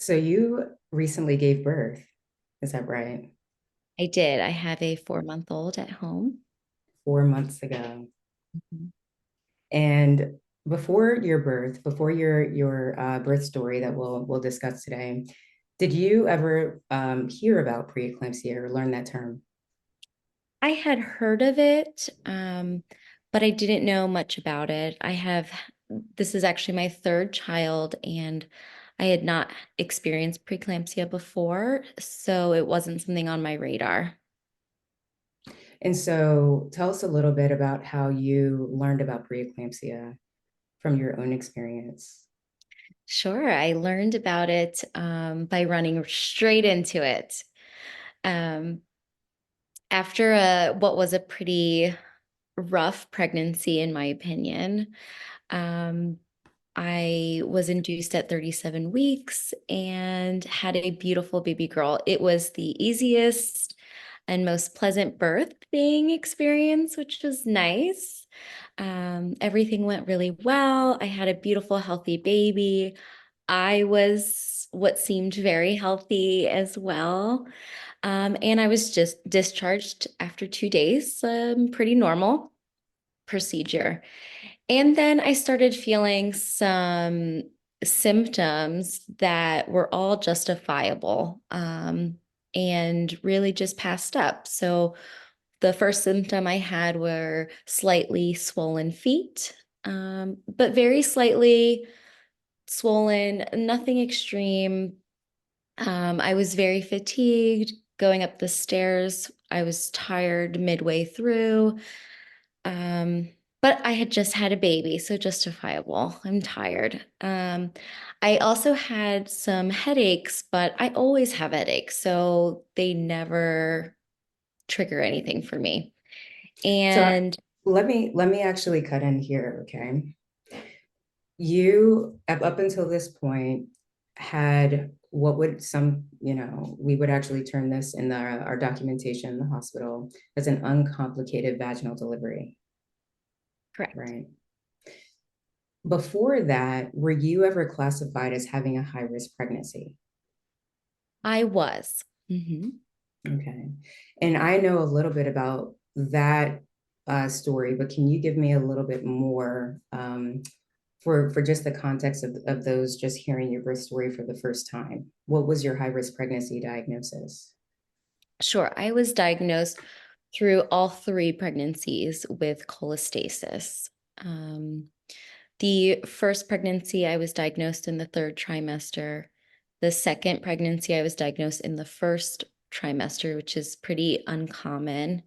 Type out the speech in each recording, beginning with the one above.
So you recently gave birth, is that right? I did. I have a 4-month-old at home. 4 months ago. Mhm. And before your birth, before your birth story that we'll discuss today, did you ever hear about preeclampsia or learn that term? I had heard of it, but I didn't know much about it. This is actually my third child, and I had not experienced preeclampsia before, so it wasn't something on my radar. And so tell us a little bit about how you learned about preeclampsia from your own experience. Sure, I learned about it by running straight into it. Um, After what was a pretty rough pregnancy, in my opinion. Um, I was induced at 37 weeks and had a beautiful baby girl. It was the easiest and most pleasant birthing experience, which was nice. Everything went really well. I had a beautiful, healthy baby. I was what seemed very healthy as well. And I was just discharged after 2 days, pretty normal procedure. And then I started feeling some symptoms that were all justifiable, and really just passed up. So the first symptom I had were slightly swollen feet, but very slightly swollen, nothing extreme. I was very fatigued going up the stairs. I was tired midway through. Um, but I had just had a baby, so justifiable. I'm tired. I also had some headaches, but I always have headaches, so they never trigger anything for me. So And let me actually cut in here, okay? You up until this point had what would we would actually term this in our documentation in the hospital as an uncomplicated vaginal delivery, correct, right? Before that, were you ever classified as having a high risk pregnancy? I was. Mhm. Okay. And I know a little bit about that story, but can you give me a little bit more for just the context of those just hearing your birth story for the first time? What was your high risk pregnancy diagnosis? Sure. I was diagnosed through all three pregnancies with cholestasis. Um, The first pregnancy, I was diagnosed in the third trimester. The second pregnancy, I was diagnosed in the first trimester, which is pretty uncommon.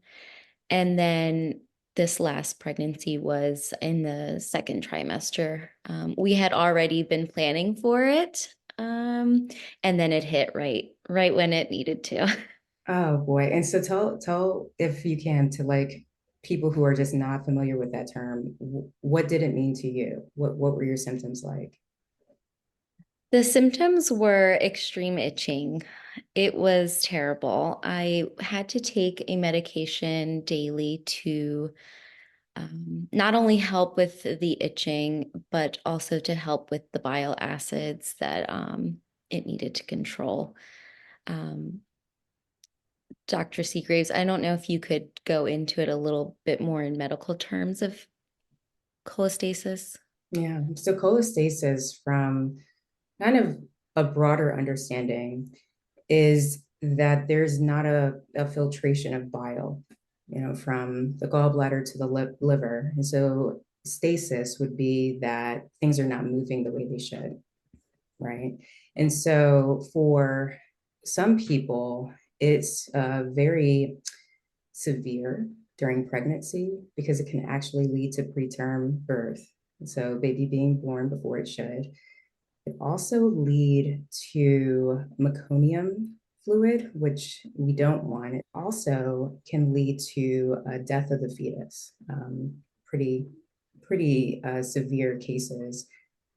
And then this last pregnancy was in the second trimester. We had already been planning for it. And then it hit right when it needed to. Oh boy. And so tell if you can to like people who are just not familiar with that term, what did it mean to you? What were your symptoms like? The symptoms were extreme itching. It was terrible. I had to take a medication daily to not only help with the itching, but also to help with the bile acids that it needed to control. Um, Dr. Seagraves, I don't know if you could go into it a little bit more in medical terms of cholestasis. Yeah. So cholestasis from kind of a broader understanding is that there's not a filtration of bile, from the gallbladder to the liver. And so stasis would be that things are not moving the way they should, right? And so for some people, it's very severe during pregnancy because it can actually lead to preterm birth. So baby being born before it should. It also lead to meconium fluid, which we don't want. It also can lead to a death of the fetus. Pretty severe cases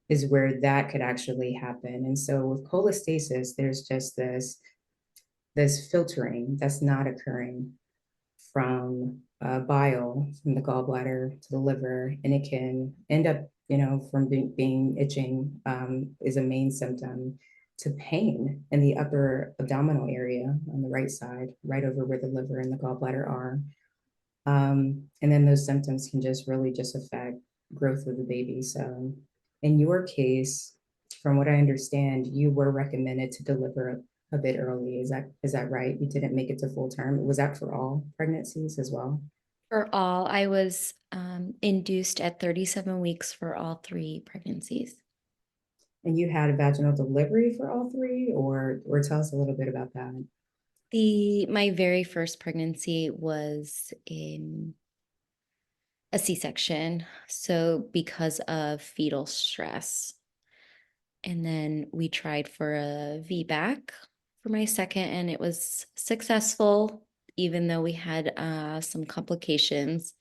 is where that could actually happen. And so with cholestasis, there's just this filtering that's not occurring from bile from the gallbladder to the liver, and it can end up, from being itching is a main symptom. to pain in the upper abdominal area on the right side, right over where the liver and the gallbladder are. And then those symptoms can just really just affect growth of the baby. So in your case, from what I understand, you were recommended to deliver a bit early. Is that right? You didn't make it to full term. Was that for all pregnancies as well? For all, I was induced at 37 weeks for all three pregnancies. And you had a vaginal delivery for all three, or tell us a little bit about that. My very first pregnancy was in a C-section, so because of fetal stress. And then we tried for a VBAC for my second, and it was successful, even though we had some complications.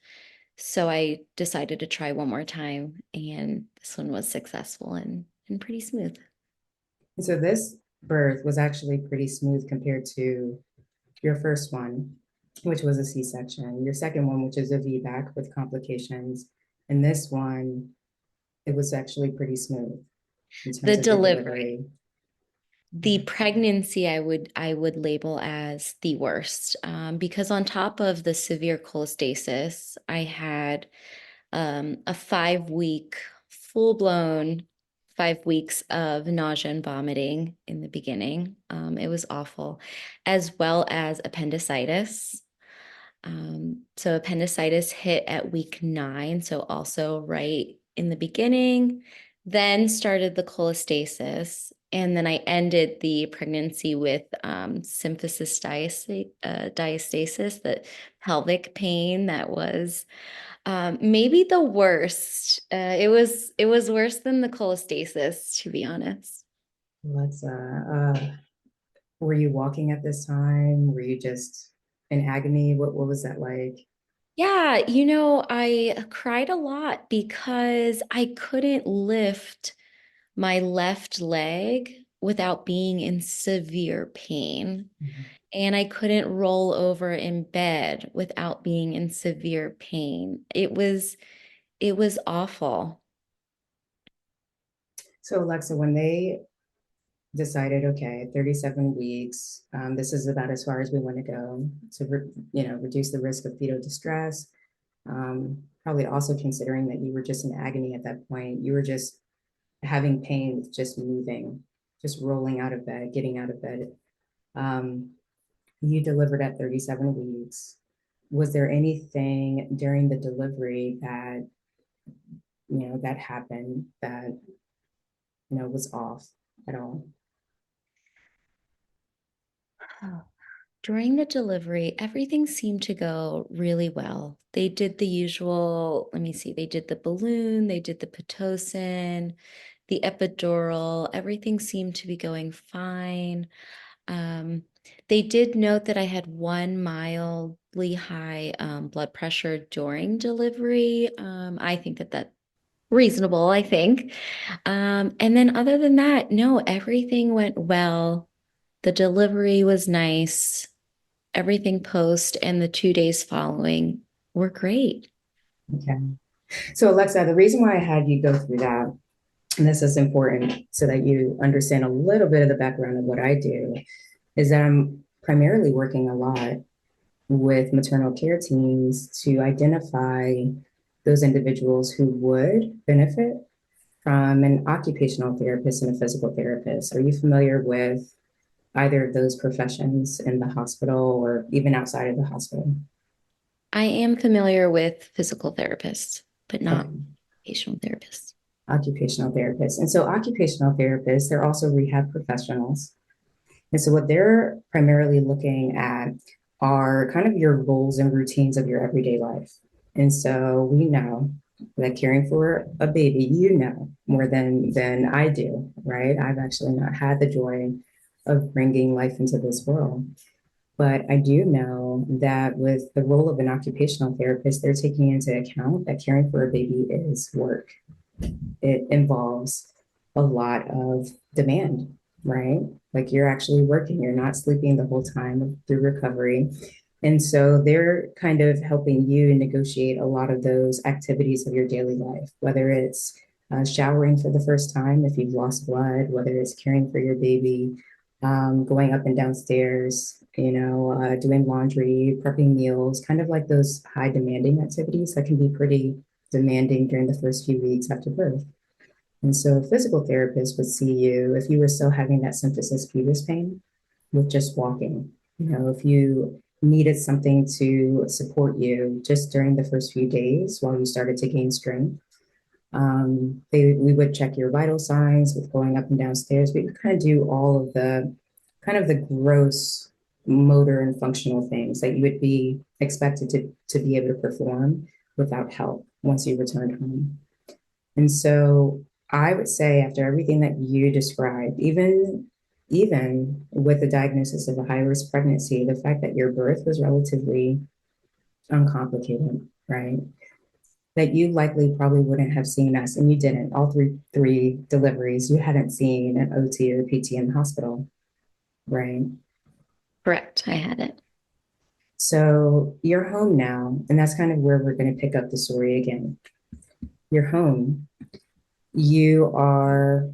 So I decided to try one more time, and this one was successful and pretty smooth. And so this birth was actually pretty smooth compared to your first one, which was a C-section, your second one, which is a VBAC with complications, and this one, it was actually pretty smooth in The terms of the delivery, delivery. the pregnancy, I would label as the worst, because on top of the severe cholestasis, I had a 5 week full blown 5 weeks of nausea and vomiting in the beginning. It was awful, as well as appendicitis. So appendicitis hit at week 9, so also right in the beginning, then started the cholestasis. And then I ended the pregnancy with symphysis diastasis, the pelvic pain that was maybe the worst. It was worse than the cholestasis, to be honest. Let's were you walking at this time? Were you just in agony? What was that like? Yeah, I cried a lot because I couldn't lift my left leg without being in severe pain. Mhm. And I couldn't roll over in bed without being in severe pain. It was awful. So Alexa, when they decided, okay, 37 weeks, this is about as far as we want to go to, reduce the risk of fetal distress. Probably also considering that you were just in agony at that point. You were just having pain with just moving, just rolling out of bed, getting out of bed. Um, you delivered at 37 weeks. Was there anything during the delivery that, that happened that, was off at all? During the delivery, everything seemed to go really well. They did the usual, let me see, they did the balloon, they did the Pitocin, the epidural, everything seemed to be going fine. Um, they did note that I had one mildly high blood pressure during delivery. I think that that's reasonable, I think. And then other than that, no, everything went well. The delivery was nice. Everything post and the 2 days following were great. Okay. So Alexa, the reason why I had you go through that, and this is important so that you understand a little bit of the background of what I do, is that I'm primarily working a lot with maternal care teams to identify those individuals who would benefit from an occupational therapist and a physical therapist. Are you familiar with either of those professions in the hospital or even outside of the hospital? I am familiar with physical therapists, but not Okay, occupational therapists. occupational therapists. And so, occupational therapists, they're also rehab professionals. And so, what they're primarily looking at are kind of your roles and routines of your everyday life. And so, we know that caring for a baby, more than I do, right? I've actually not had the joy of bringing life into this world. But I do know that with the role of an occupational therapist, they're taking into account that caring for a baby is work. It involves a lot of demand, right? Like you're actually working, you're not sleeping the whole time through recovery. And so they're kind of helping you negotiate a lot of those activities of your daily life, whether it's showering for the first time if you've lost blood, whether it's caring for your baby, going up and downstairs, doing laundry, prepping meals, kind of like those high demanding activities that can be pretty demanding during the first few weeks after birth. And so a physical therapist would see you if you were still having that symphysis pubis pain with just walking. If you needed something to support you just during the first few days while you started to gain strength, we would check your vital signs with going up and downstairs. We would kind of do all of the gross motor and functional things that you would be expected to be able to perform without help once you returned home. And so I would say after everything that you described, even with the diagnosis of a high risk pregnancy, the fact that your birth was relatively uncomplicated, right? That you likely probably wouldn't have seen us, and you didn't. All three deliveries, you hadn't seen an OT or a PT in the hospital, right? Correct. I had it. So you're home now, and that's kind of where we're going to pick up the story again. You're home. You are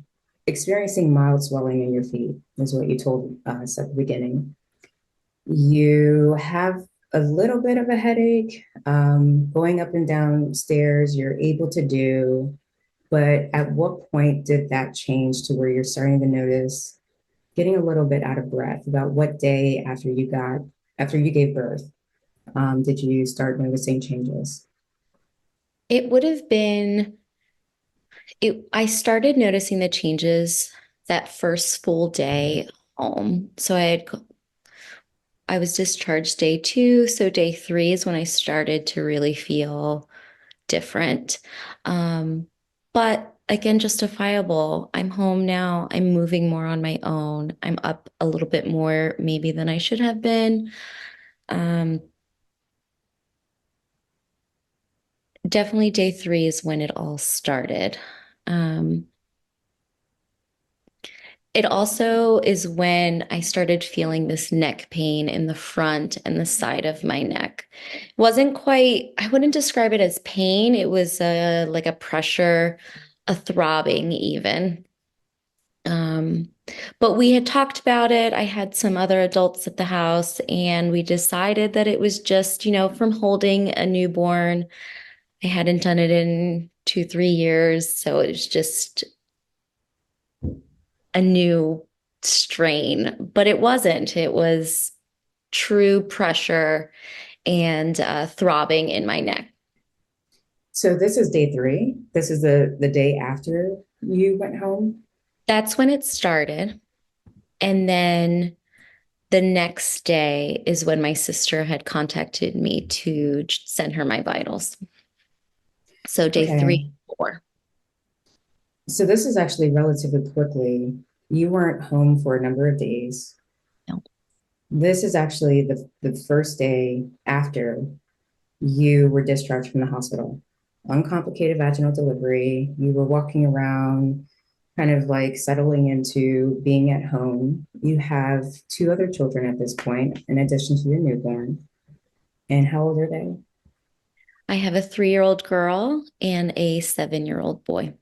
experiencing mild swelling in your feet, is what you told us at the beginning. You have a little bit of a headache, going up and down stairs, you're able to do, but at what point did that change to where you're starting to notice getting a little bit out of breath? About what day after you gave birth, did you start noticing changes? It would have been I started noticing the changes that first full day home. I was discharged day 2, so day 3 is when I started to really feel different. But again, justifiable. I'm home now. I'm moving more on my own. I'm up a little bit more maybe than I should have been. Um, Definitely day 3 is when it all started. Um, It also is when I started feeling this neck pain in the front and the side of my neck. It wasn't quite, I wouldn't describe it as pain. It was like a pressure, a throbbing even. Um, but we had talked about it. I had some other adults at the house, and we decided that it was just, from holding a newborn. I hadn't done it in 2, 3 years. So it was just a new strain, but it wasn't. It was true pressure and throbbing in my neck. So this is day 3. This is the day after you went home. That's when it started. And then the next day is when my sister had contacted me to send her my vitals. So day Okay. 3, 4. So this is actually relatively quickly. You weren't home for a number of days. No. This is actually the first day after you were discharged from the hospital. Uncomplicated vaginal delivery. You were walking around, kind of like settling into being at home. You have 2 other children at this point, in addition to your newborn. And how old are they? I have a 3-year-old girl and a 7-year-old boy.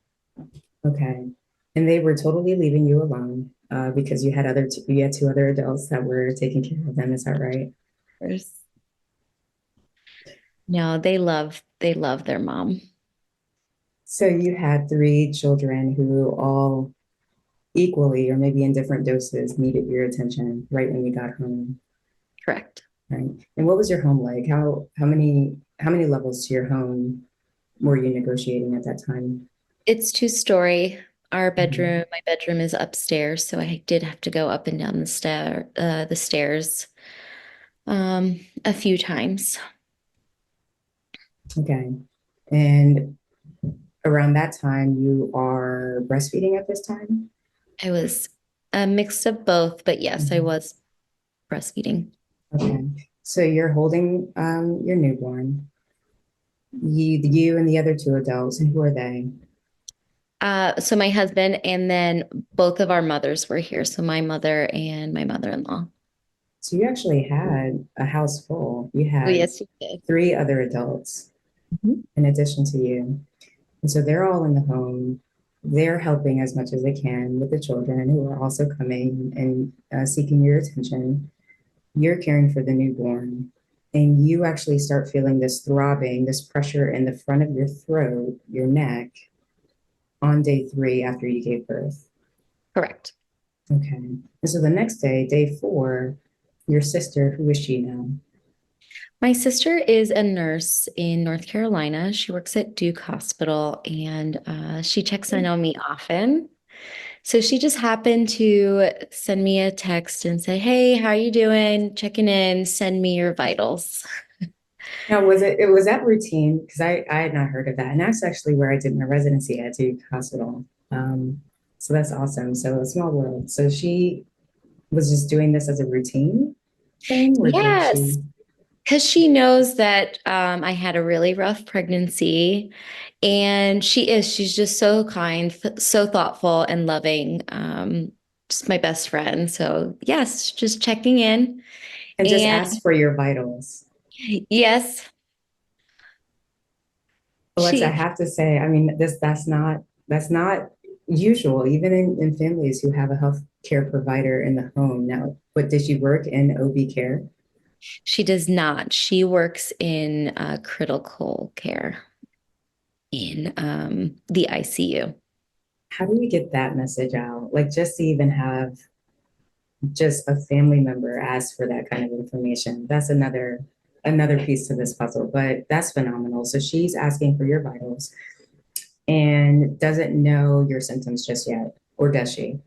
Okay. And they were totally leaving you alone because you had 2 other adults that were taking care of them. Is that right? No, they love their mom. So you had 3 children who all equally or maybe in different doses needed your attention right when you got home. Correct. Right. And what was your home like? How many levels to your home were you negotiating at that time? It's 2-story. Mhm. My bedroom is upstairs, so I did have to go up and down the stairs, a few times. Okay. And around that time, you are breastfeeding at this time? I was a mix of both, but yes, I Mhm. was breastfeeding. Okay. So you're holding your newborn. You and the other 2 adults, and who are they? So my husband and then both of our mothers were here. So my mother and my mother-in-law. So you actually had a house full. You Oh, had yes, you did. 3 other adults Mhm. in addition to you. And so they're all in the home. They're helping as much as they can with the children who are also coming and seeking your attention. You're caring for the newborn. And you actually start feeling this throbbing, this pressure in the front of your throat, your neck, on day 3 after you gave birth. Correct. Okay. And so the next day, day 4, your sister, who is she now? My sister is a nurse in North Carolina. She works at Duke Hospital and she checks in on me often. So she just happened to send me a text and say, "Hey, how you doing? Checking in, send me your vitals." Now, was that routine? Because I had not heard of that. And that's actually where I did my residency at Duke Hospital. Um, so that's awesome. So a small world. So she was just doing this as a routine thing, or did Yes, she? because she knows that I had a really rough pregnancy, and she's just so kind, so thoughtful and loving. Just my best friend. So yes, just checking in. And just And ask for your vitals. yes, Alexa, I she have to say, I mean, that's not usual, even in families who have a health care provider in the home now. But did she work in OB care? she does not. She works in critical care in the ICU. How do we get that message out? Like just to even have just a family member ask for that kind of information. That's another piece to this puzzle, but that's phenomenal. So she's asking for your vitals and doesn't know your symptoms just yet, or does she?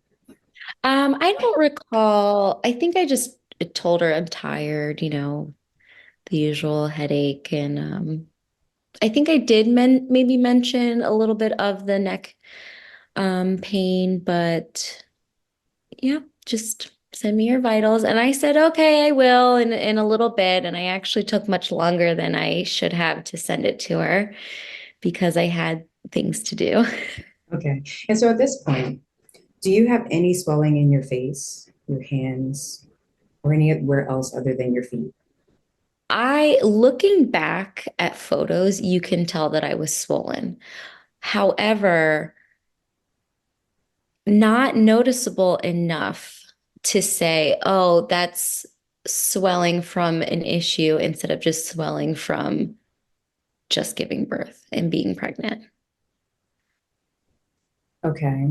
I don't recall. I think I just told her I'm tired, the usual headache. And I think I did maybe mention a little bit of the neck pain, but yeah, just send me your vitals. And I said, okay, I will in a little bit. And I actually took much longer than I should have to send it to her because I had things to do. Okay. And so at this point, do you have any swelling in your face, your hands, or anywhere else other than your feet? Looking back at photos, you can tell that I was swollen. However, not noticeable enough to say, oh, that's swelling from an issue instead of just swelling from just giving birth and being pregnant. Okay.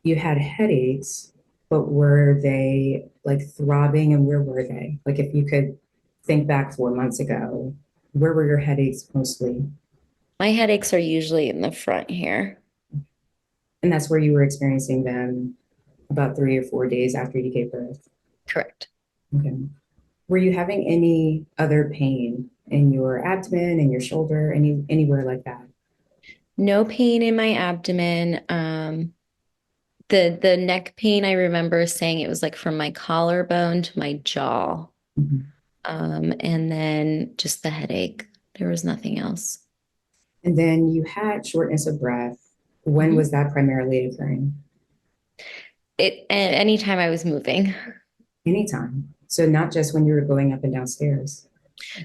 You had headaches, but were they like throbbing, and where were they? Like if you could think back 4 months ago, where were your headaches mostly? My headaches are usually in the front here. And that's where you were experiencing them about 3 or 4 days after you gave birth. Correct. Okay. Were you having any other pain in your abdomen, in your shoulder, anywhere like that? No pain in my abdomen. The neck pain, I remember saying it was like from my collarbone to my jaw. Mhm. And then just the headache. There was nothing else. And then you had shortness of breath. When Mhm. was that primarily occurring? Anytime I was moving. Anytime. So not just when you were going up and downstairs.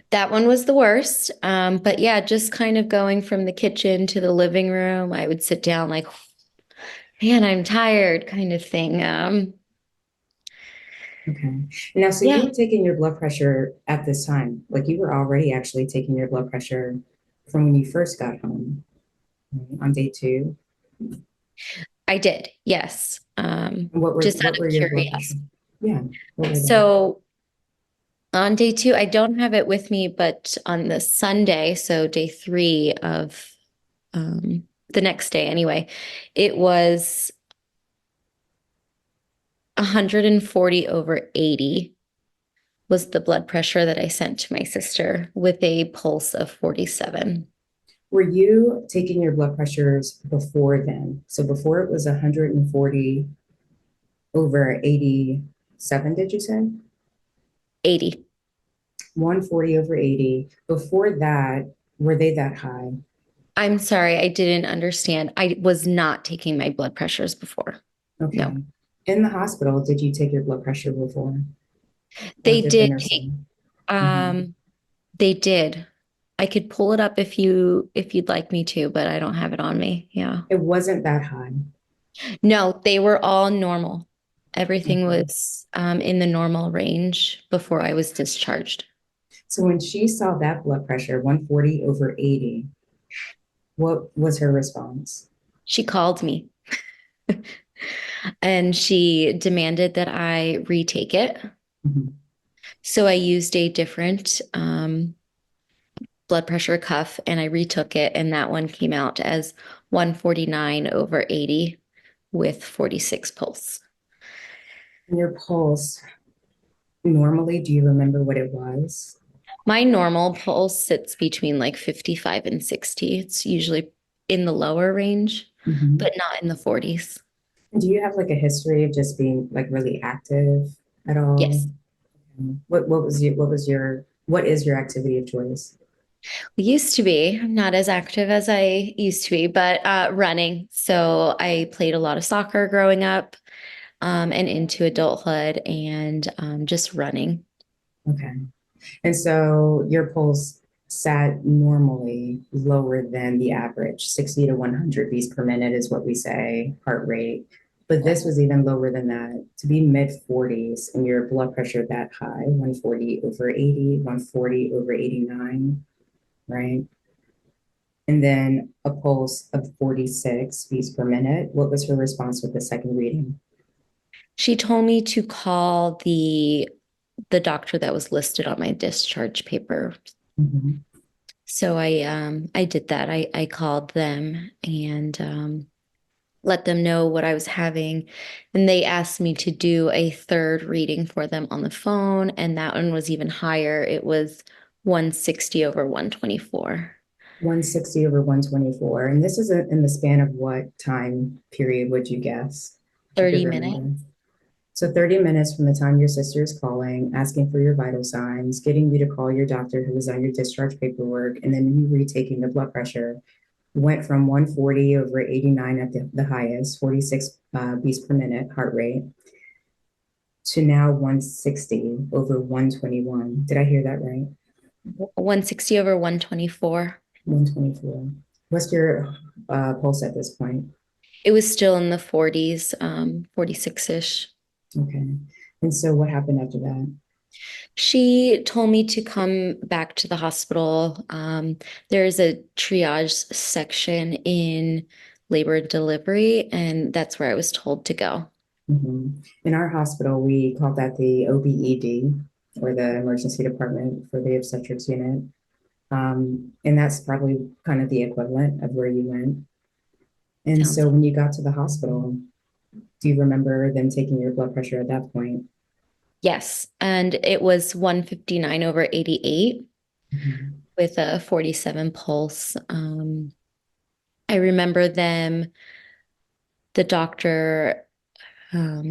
That one was the worst. But yeah, just kind of going from the kitchen to the living room. I would sit down like, man, I'm tired kind of thing. Okay. Now, so you Yeah, were taking your blood pressure at this time, like you were already actually taking your blood pressure from when you first got home, right, on day 2. I did. Yes. And what were Just what out were of your blood pressure? curiosity. Yeah, what were they? So on day 2, I don't have it with me, but on the Sunday, so day 3 of the next day anyway, it was 140 over 80 was the blood pressure that I sent to my sister with a pulse of 47. Were you taking your blood pressures before then? So before it was 140 over 87, did you say? 80. 140 over 80. Before that, were they that high? I'm sorry, I didn't understand. I was not taking my blood pressures before. No, Okay. In the hospital, did you take your blood pressure before? Or they did the did nurse say? take, Mhm. they did. I could pull it up if you'd like me to, but I don't have it on me. Yeah. It wasn't that high. No, they were all normal. Everything Okay. was in the normal range before I was discharged. So when she saw that blood pressure, 140 over 80, what was her response? She called me and she demanded that I retake it. Mhm. So I used a different blood pressure cuff and I retook it, and that one came out as 149 over 80 with 46 pulse. And your pulse, normally, do you remember what it was? My normal pulse sits between like 55 and 60. It's usually in the lower range, Mhm. but not in the 40s. And do you have like a history of just being like really active at all? Yes. What is your activity of choice? Used to be not as active as I used to be, but running. So I played a lot of soccer growing up, and into adulthood, and just running. Okay. And so your pulse sat normally lower than the average, 60 to 100 beats per minute is what we say, heart rate. But this was even lower than that. To be mid 40s and your blood pressure that high, 140 over 80, 140 over 89, right? And then a pulse of 46 beats per minute. What was her response with the second reading? She told me to call the doctor that was listed on my discharge paper. Mhm. So I did that. I called them and let them know what I was having, and they asked me to do a third reading for them on the phone, and that one was even higher. It was 160 over 124. 160 over 124. And this is in the span of what time period would you guess? If you could 30 minutes. remember. So 30 minutes from the time your sister is calling, asking for your vital signs, getting you to call your doctor who was on your discharge paperwork, and then you retaking the blood pressure went from 140 over 89 at the highest, 46 beats per minute heart rate, to now 160 over 121. Did I hear that right? 160 over 124. 124. What's your pulse at this point? It was still in the 40s, 46-ish. Okay. And so what happened after that? She told me to come back to the hospital. There's a triage section in labor and delivery, and that's where I was told to go. In our hospital, we call that the OBED, or the emergency department for the obstetrics unit. And that's probably kind of the equivalent of where you went. And Sounds so when you got to the hospital, do you remember them taking your blood pressure at that point? Yes, and it was 159 over 88 Mhm. with a 47 pulse. I remember the doctor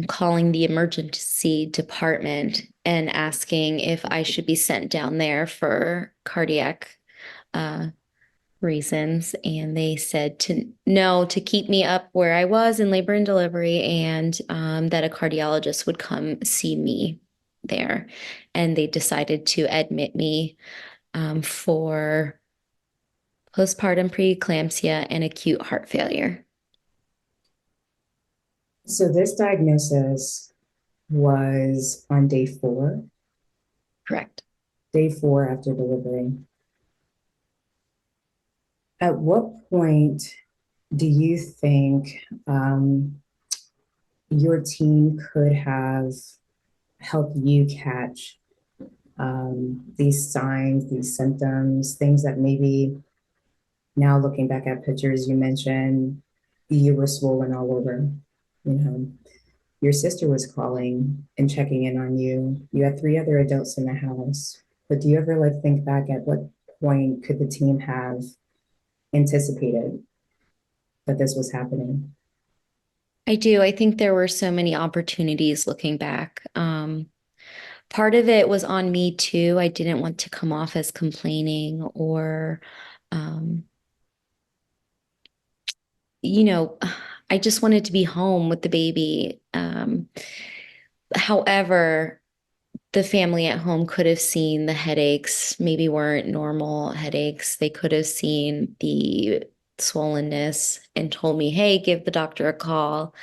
calling the emergency department and asking if I should be sent down there for cardiac uh, reasons. And they said to no, to keep me up where I was in labor and delivery, and that a cardiologist would come see me there. And they decided to admit me for postpartum preeclampsia and acute heart failure. So this diagnosis was on Correct. day four after delivery. At what point do you think your team could have helped you catch these signs, these symptoms, things that maybe now looking back at pictures, you mentioned you were swollen all over. You know, your sister was calling and checking in on you. You had three other adults in the house. But do you ever like think back at what point could the team have anticipated that this was happening? I do. I think there were so many opportunities looking back. Part of it was on me too. I didn't want to come off as complaining or, um, you know, I just wanted to be home with the baby. However, the family at home could have seen the headaches, maybe weren't normal headaches. They could have seen the swollenness and told me, hey, give the doctor a call.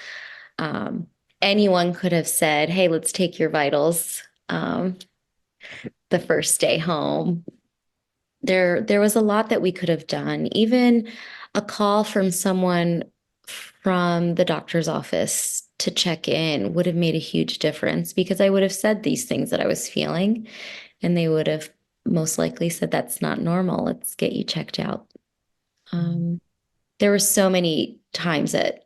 Um, Anyone could have said, hey, let's take your vitals the first day home. There was a lot that we could have done. Even a call from someone from the doctor's office to check in would have made a huge difference because I would have said these things that I was feeling, and they would have most likely said, that's not normal. Let's get you checked out. Um, there were so many times that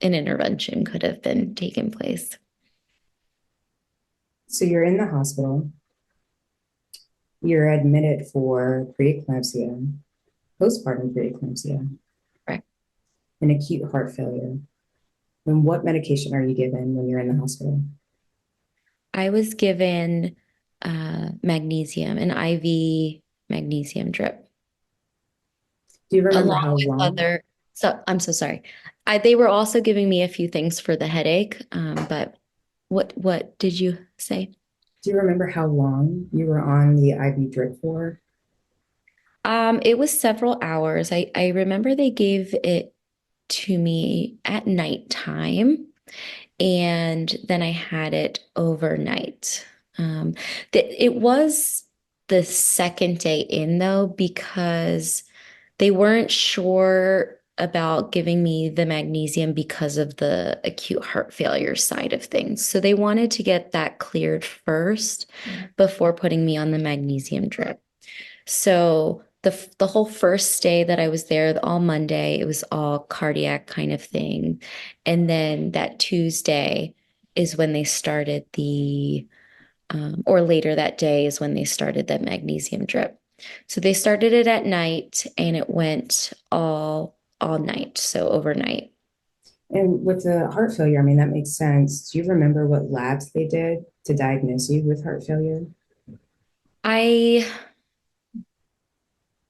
an intervention could have been taken place. So you're in the hospital, you're admitted for preeclampsia, postpartum preeclampsia, Correct. and acute heart failure. And what medication are you given when you're in the hospital? I was given magnesium, an IV magnesium drip, Do you remember along how with long? other. So I'm so sorry. They were also giving me a few things for the headache. But what did you say? Do you remember how long you were on the IV drip for? It was several hours. I remember they gave it to me at nighttime, and then I had it overnight. It was the second day in though, because they weren't sure about giving me the magnesium because of the acute heart failure side of things. So they wanted to get that cleared first before putting me on the magnesium drip. So the whole first day that I was there, all Monday, it was all cardiac kind of thing. And then that Tuesday is when they started or later that day is when they started that magnesium drip. So they started it at night and it went all night, so overnight. And with the heart failure, I mean, that makes sense. Do you remember what labs they did to diagnose you with heart failure? I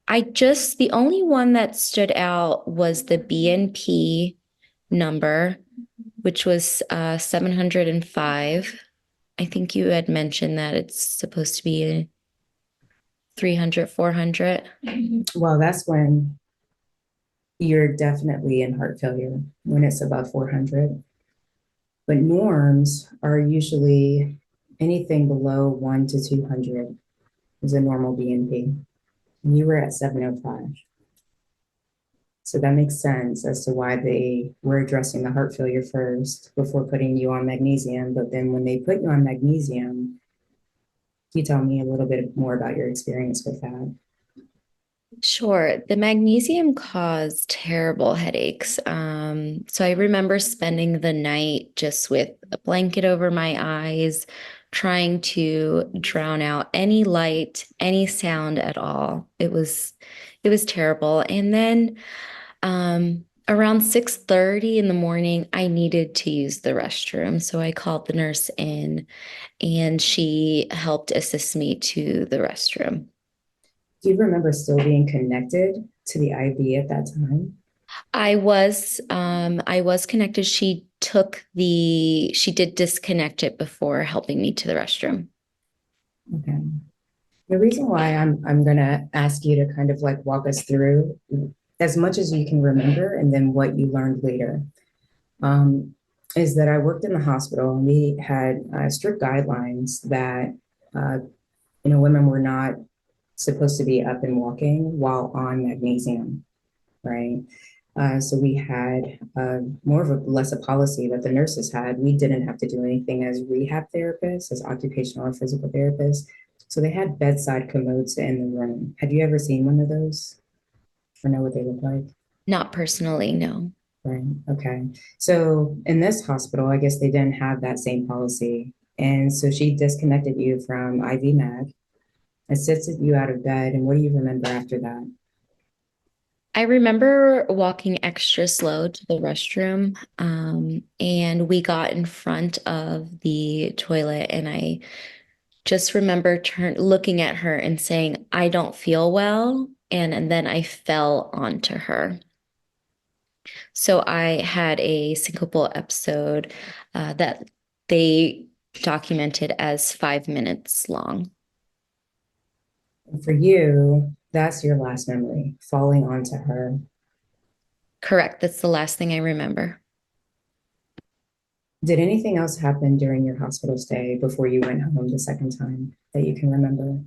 the only one that stood out was the BNP number, which was 705. I think you had mentioned that it's supposed to be 300, 400. Well, that's when you're definitely in heart failure, when it's above 400. But norms are usually anything below 1 to 200 is a normal BNP. And you were at 705. So that makes sense as to why they were addressing the heart failure first before putting you on magnesium. But then when they put you on magnesium, can you tell me a little bit more about your experience with that? Sure. The magnesium caused terrible headaches. So I remember spending the night just with a blanket over my eyes, trying to drown out any light, any sound at all. It was terrible. And then around 6:30 in the morning, I needed to use the restroom. So I called the nurse in and she helped assist me to the restroom. Do you remember still being connected to the IV at that time? I was connected. She did disconnect it before helping me to the restroom. Okay. The reason why I'm gonna ask you to kind of like walk us through as much as you can remember and then what you learned later um, is that I worked in the hospital and we had strict guidelines that uh, women were not supposed to be up and walking while on magnesium, right? So we had more of a less a policy that the nurses had. We didn't have to do anything as rehab therapists, as occupational or physical therapists. So they had bedside commodes in the room. Have you ever seen one of those or know what they look like? Not personally, no. Right. Okay. So in this hospital, I guess they didn't have that same policy. And so she disconnected you from IV mag, assisted you out of bed. And what do you remember after that? I remember walking extra slow to the restroom, and we got in front of the toilet, and I just remember looking at her and saying, "I don't feel well," and then I fell onto her. So I had a syncopal episode that they documented as 5 minutes long. And for you, that's your last memory, falling onto her. Correct. That's the last thing I remember. Did anything else happen during your hospital stay before you went home the second time that you can remember?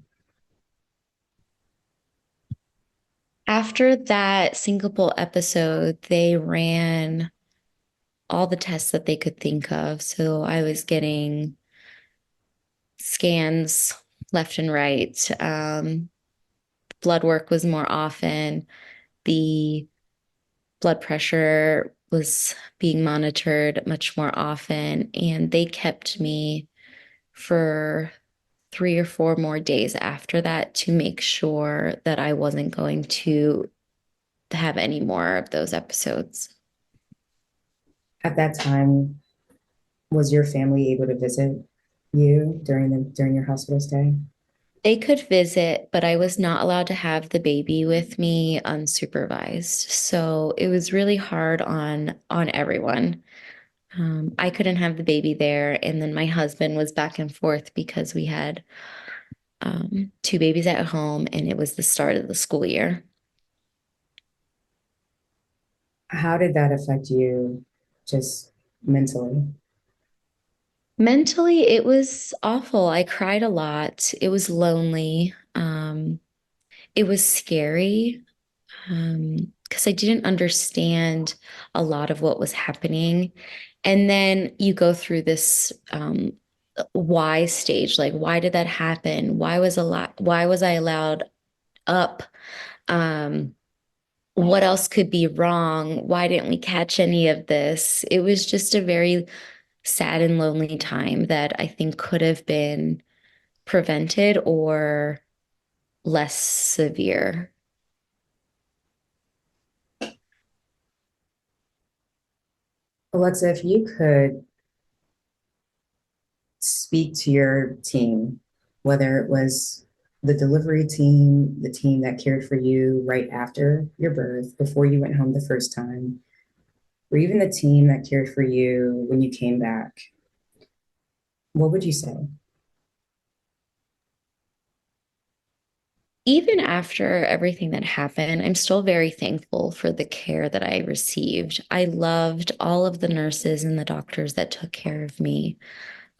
After that syncopal episode, they ran all the tests that they could think of. So I was getting scans left and right. Blood work was more often. The blood pressure was being monitored much more often. And they kept me for 3 or 4 more days after that to make sure that I wasn't going to have any more of those episodes. At that time, was your family able to visit you during your hospital stay? They could visit, but I was not allowed to have the baby with me unsupervised. So it was really hard on everyone. I couldn't have the baby there, and then my husband was back and forth because we had two babies at home, and it was the start of the school year. How did that affect you just mentally? Mentally, it was awful. I cried a lot. It was lonely. It was scary because I didn't understand a lot of what was happening. And then you go through this why stage, like why did that happen? Why was I allowed up? Um, what else could be wrong? Why didn't we catch any of this? It was just a very sad and lonely time that I think could have been prevented or less severe. Alexa, if you could speak to your team, whether it was the delivery team, the team that cared for you right after your birth, before you went home the first time, or even the team that cared for you when you came back, what would you say? Even after everything that happened, I'm still very thankful for the care that I received. I loved all of the nurses and the doctors that took care of me.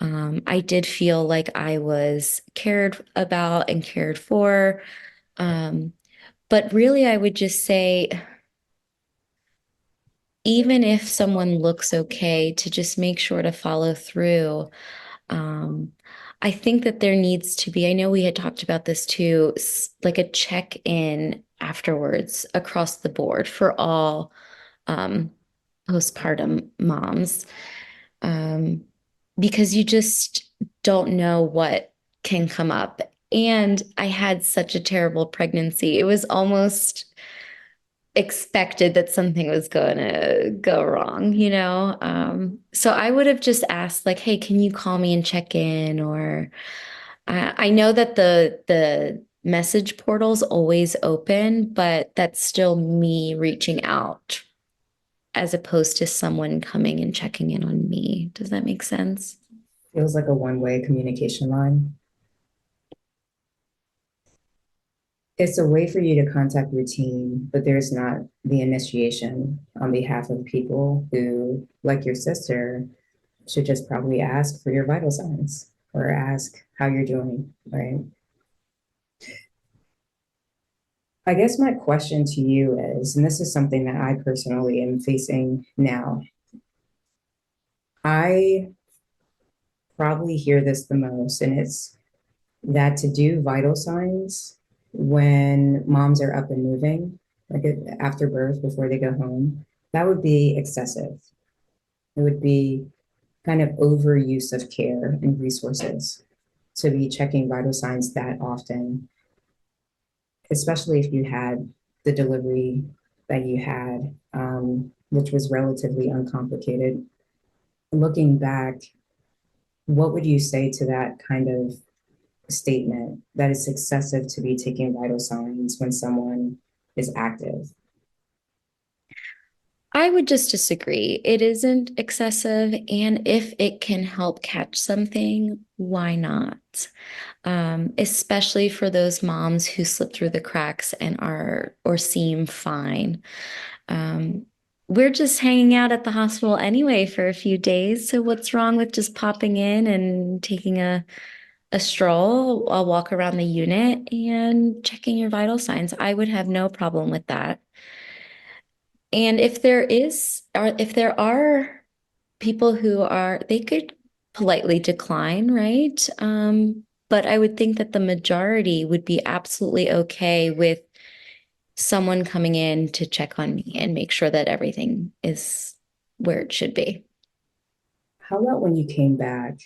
I did feel like I was cared about and cared for. Um, but really, I would just say, even if someone looks okay, to just make sure to follow through. Um, I think that there needs to be, I know we had talked about this too, like a check in afterwards across the board for all um, postpartum moms, um, because you just don't know what can come up. And I had such a terrible pregnancy. It was almost expected that something was going to go wrong, you know? So I would have just asked, like, hey, can you call me and check in? Or I know that the message portal's always open, but that's still me reaching out as opposed to someone coming and checking in on me. Does that make sense? Feels like a one-way communication line. It's a way for you to contact your team, but there's not the initiation on behalf of people who, like your sister, should just probably ask for your vital signs or ask how you're doing, right? I guess my question to you is, and this is something that I personally am facing now, I probably hear this the most, and it's that to do vital signs when moms are up and moving, like after birth, before they go home, that would be excessive. It would be kind of overuse of care and resources to be checking vital signs that often, especially if you had the delivery that you had, which was relatively uncomplicated. Looking back, what would you say to that kind of statement that it's excessive to be taking vital signs when someone is active? I would just disagree. It isn't excessive, and if it can help catch something, why not? Especially for those moms who slip through the cracks and are or seem fine. Um, we're just hanging out at the hospital anyway for a few days, so what's wrong with just popping in and taking a stroll, a walk around the unit, and checking your vital signs? I would have no problem with that. And if there are people who are, they could politely decline, right? But I would think that the majority would be absolutely okay with someone coming in to check on me and make sure that everything is where it should be. How about when you came back?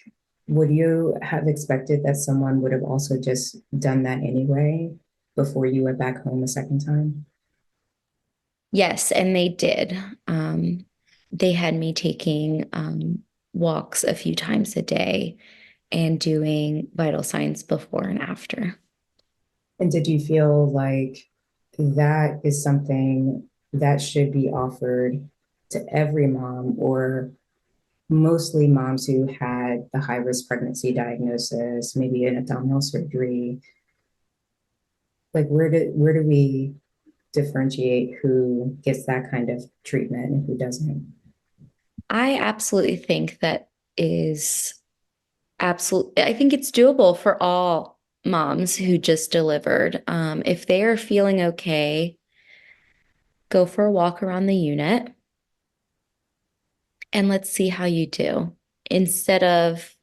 Would you have expected that someone would have also just done that anyway before you went back home a second time? Yes, and they did. Um, they had me taking walks a few times a day and doing vital signs before and after. And did you feel like that is something that should be offered to every mom, or mostly moms who had the high risk pregnancy diagnosis, maybe an abdominal surgery? Like where do we differentiate who gets that kind of treatment and who doesn't? I absolutely think that is absolutely, I think it's doable for all moms who just delivered. If they are feeling okay, go for a walk around the unit and let's see how you do. Instead of,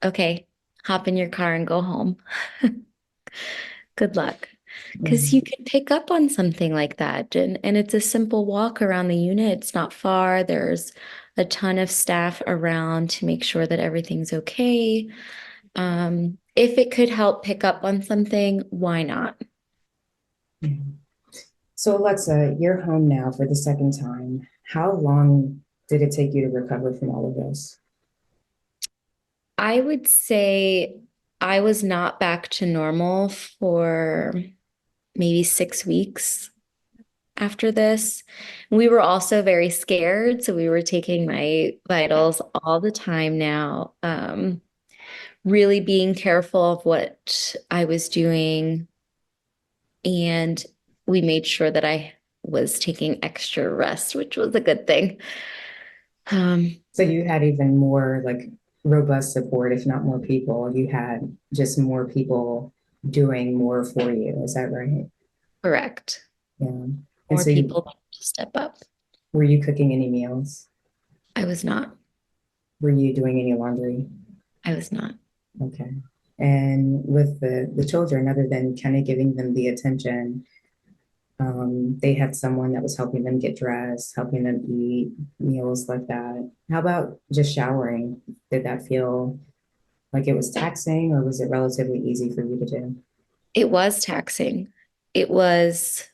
okay, hop in your car and go home. Good luck. Because Mm. you can pick up on something like that. And it's a simple walk around the unit. It's not far. There's a ton of staff around to make sure that everything's okay. If it could help pick up on something, why not? So Alexa, you're home now for the second time. How long did it take you to recover from all of this? I would say I was not back to normal for maybe 6 weeks after this. We were also very scared, so we were taking my vitals all the time now. Really being careful of what I was doing, and we made sure that I was taking extra rest, which was a good thing. Um, So you had even more like robust support, if not more people. You had just more people doing more for you. Is that right? Correct. Yeah. And More so you people to step up. were you cooking any meals? I was not. Were you doing any laundry? I was not. Okay. And with the children, other than kind of giving them the attention, they had someone that was helping them get dressed, helping them eat, meals like that. How about just showering? Did that feel like it was taxing, or was it relatively easy for you to do? It was taxing. It was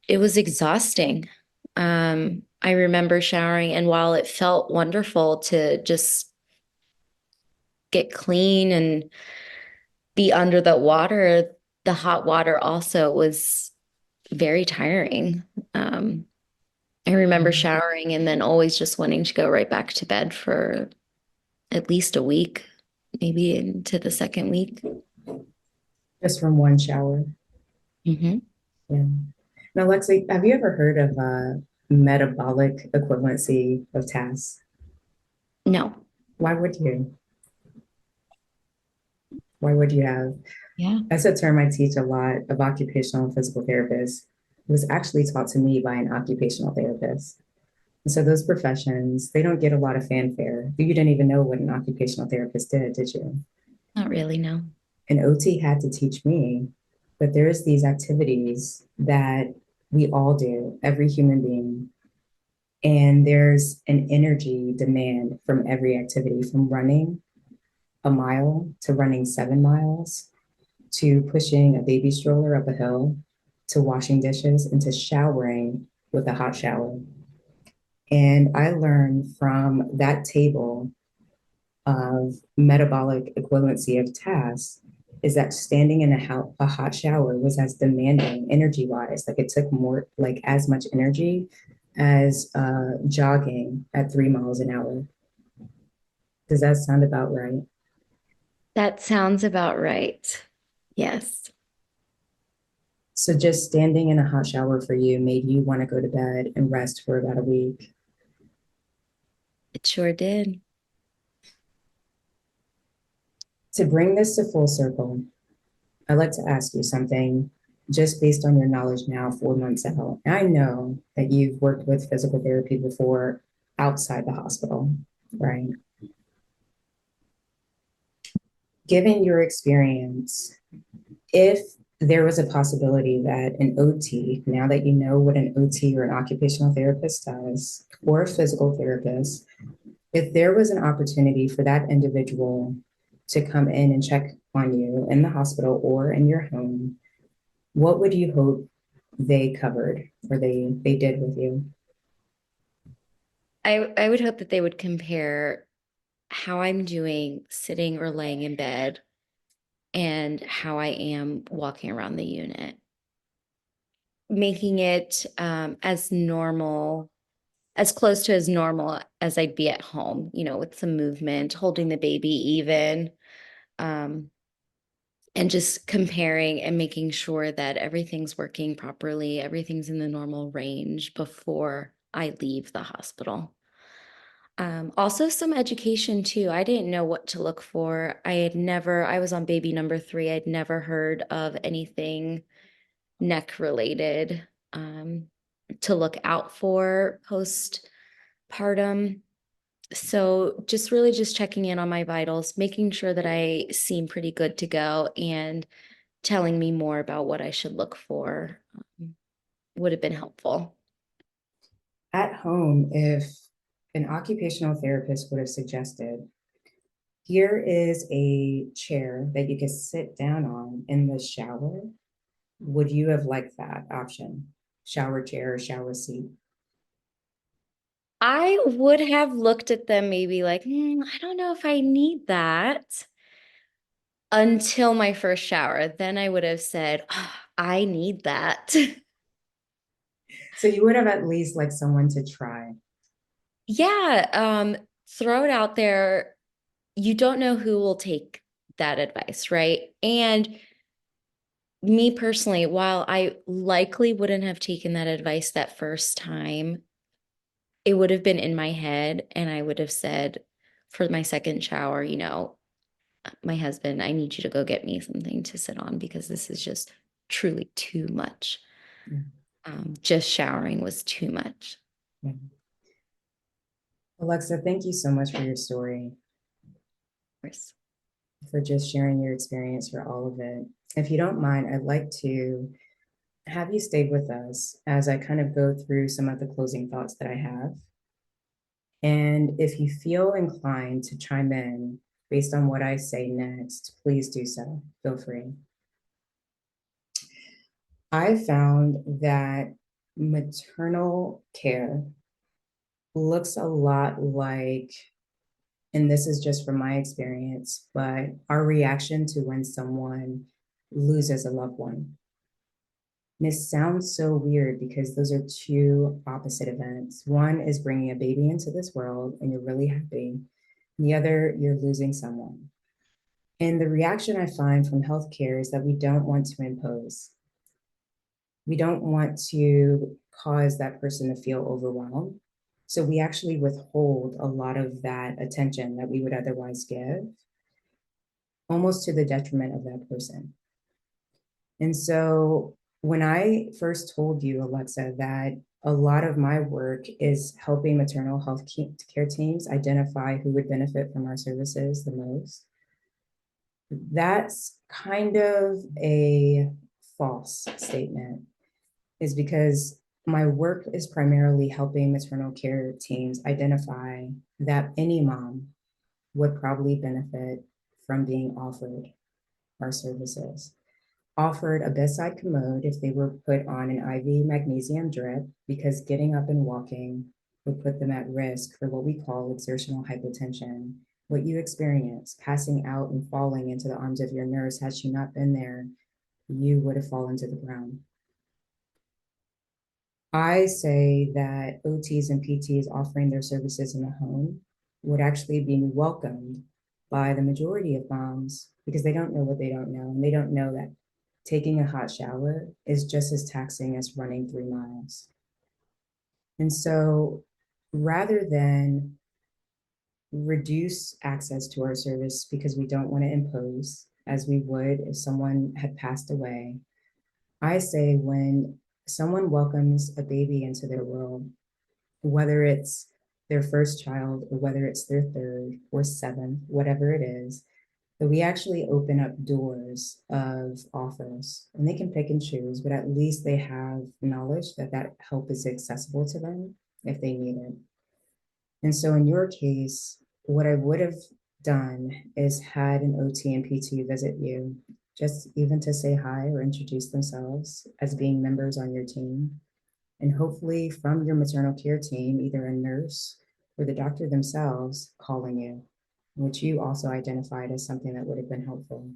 it was exhausting. I remember showering, and while it felt wonderful to just get clean and be under the water, the hot water also was very tiring. Um, I remember showering and then always just wanting to go right back to bed for at least a week, maybe into the second week. Just from one shower? Hmm. Yeah. Now, Lexi, have you ever heard of metabolic equivalency of tasks? No. Why would you? Why would you have? Yeah. That's a term I teach a lot of occupational and physical therapists. It was actually taught to me by an occupational therapist. And so those professions, they don't get a lot of fanfare. You didn't even know what an occupational therapist did you? Not really, no. And OT had to teach me that there's these activities that we all do, every human being. And there's an energy demand from every activity, from running a mile to running 7 miles to pushing a baby stroller up a hill to washing dishes and to showering with a hot shower. And I learned from that table of metabolic equivalency of tasks is that standing in a hot shower was as demanding energy wise. Like it took more, like as much energy as jogging at 3 miles an hour. Does that sound about right? That sounds about right. Yes, So just standing in a hot shower for you made you want to go to bed and rest for about a week. it sure did. To bring this to full circle, I'd like to ask you something just based on your knowledge now, 4 months out. I know that you've worked with physical therapy before outside the hospital, right? Given your experience, if there was a possibility that an OT, now that you know what an OT or an occupational therapist does, or a physical therapist, if there was an opportunity for that individual to come in and check on you in the hospital or in your home, what would you hope they covered or they did with you? I would hope that they would compare how I'm doing sitting or laying in bed and how I am walking around the unit, making it as normal, as close to as normal as I'd be at home, with some movement, holding the baby even, um, and just comparing and making sure that everything's working properly, everything's in the normal range before I leave the hospital. Also some education too. I didn't know what to look for. I was on baby number 3. I'd never heard of anything neck related to look out for postpartum. So just really just checking in on my vitals, making sure that I seem pretty good to go, and telling me more about what I should look for would have been helpful. At home, if an occupational therapist would have suggested, here is a chair that you can sit down on in the shower, would you have liked that option? Shower chair or shower seat? I would have looked at them maybe like, I don't know if I need that until my first shower. Then I would have said, "Oh, I need that." So you would have at least like someone to try. Yeah, throw it out there. You don't know who will take that advice, right? And me personally, while I likely wouldn't have taken that advice that first time, it would have been in my head, and I would have said for my second shower, my husband, I need you to go get me something to sit on because this is just truly too much. Yeah, Just showering was too much. yeah. Alexa, thank you so much for your story, Of course. for just sharing your experience, for all of it. If you don't mind, I'd like to have you stay with us as I kind of go through some of the closing thoughts that I have. And if you feel inclined to chime in based on what I say next, please do so. Feel free. I found that maternal care looks a lot like, and this is just from my experience, but our reaction to when someone loses a loved one. And it sounds so weird because those are two opposite events. One is bringing a baby into this world and you're really happy. And the other, you're losing someone. And the reaction I find from healthcare is that we don't want to impose. We don't want to cause that person to feel overwhelmed. So we actually withhold a lot of that attention that we would otherwise give, almost to the detriment of that person. And so when I first told you, Alexa, that a lot of my work is helping maternal health care teams identify who would benefit from our services the most, that's kind of a false statement, is because my work is primarily helping maternal care teams identify that any mom would probably benefit from being offered our services. Offered a bedside commode if they were put on an IV magnesium drip, because getting up and walking would put them at risk for what we call exertional hypotension, what you experienced, passing out and falling into the arms of your nurse, had she not been there, you would have fallen to the ground. I say that OTs and PTs offering their services in the home would actually be welcomed by the majority of moms because they don't know what they don't know. And they don't know that taking a hot shower is just as taxing as running 3 miles. And so rather than reduce access to our service because we don't want to impose, as we would if someone had passed away, I say when someone welcomes a baby into their world, whether it's their first child or whether it's their third or seventh, whatever it is, that we actually open up doors of offers and they can pick and choose, but at least they have knowledge that that help is accessible to them if they need it. And so in your case, what I would have done is had an OT and PT visit you, just even to say hi or introduce themselves as being members on your team. And hopefully from your maternal care team, either a nurse or the doctor themselves calling you, which you also identified as something that would have been helpful.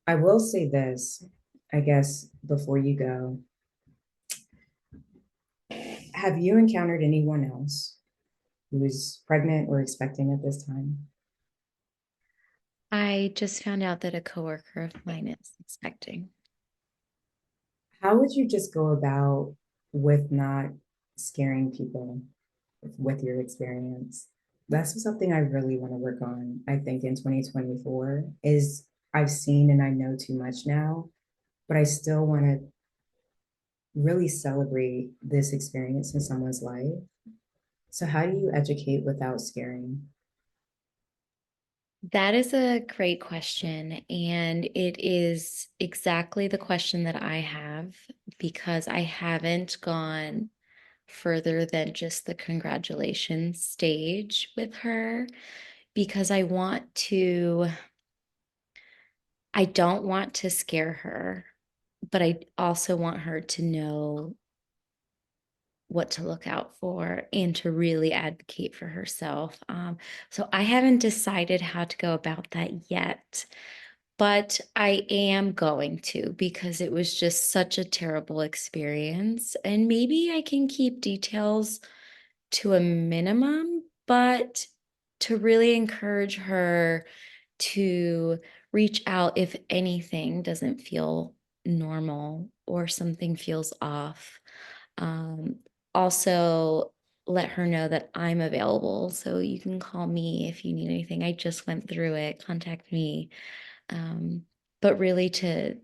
I will say this, I guess, before you go. Have you encountered anyone else who is pregnant or expecting at this time? I just found out that a coworker of mine is expecting. How would you just go about with not scaring people with your experience? That's something I really want to work on. I think in 2024 is I've seen and I know too much now, but I still want to really celebrate this experience in someone's life. So how do you educate without scaring? That is a great question. And it is exactly the question that I have because I haven't gone further than just the congratulations stage with her because I don't want to scare her, but I also want her to know what to look out for and to really advocate for herself. So I haven't decided how to go about that yet, but I am going to because it was just such a terrible experience. And maybe I can keep details to a minimum, but to really encourage her to reach out if anything doesn't feel normal or something feels off. Um, Also, let her know that I'm available. So you can call me if you need anything. I just went through it. Contact me. Um, but really to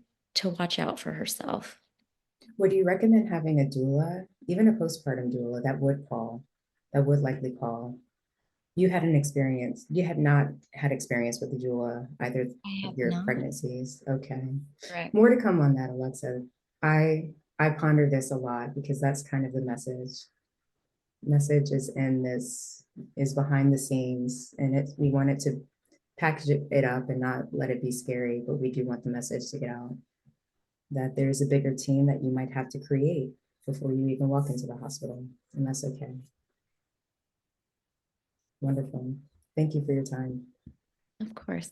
watch out for herself. Would you recommend having a doula, even a postpartum doula that would likely call? You had an experience. You had not had experience with the doula either I of have your not. pregnancies. Okay. Correct. More to come on that, Alexa. I ponder this a lot because that's kind of the message. Message is in this is behind the scenes and it's we want it to package it up and not let it be scary, but we do want the message to get out that there's a bigger team that you might have to create before you even walk into the hospital. And that's okay. Wonderful. Thank you for your time. Of course.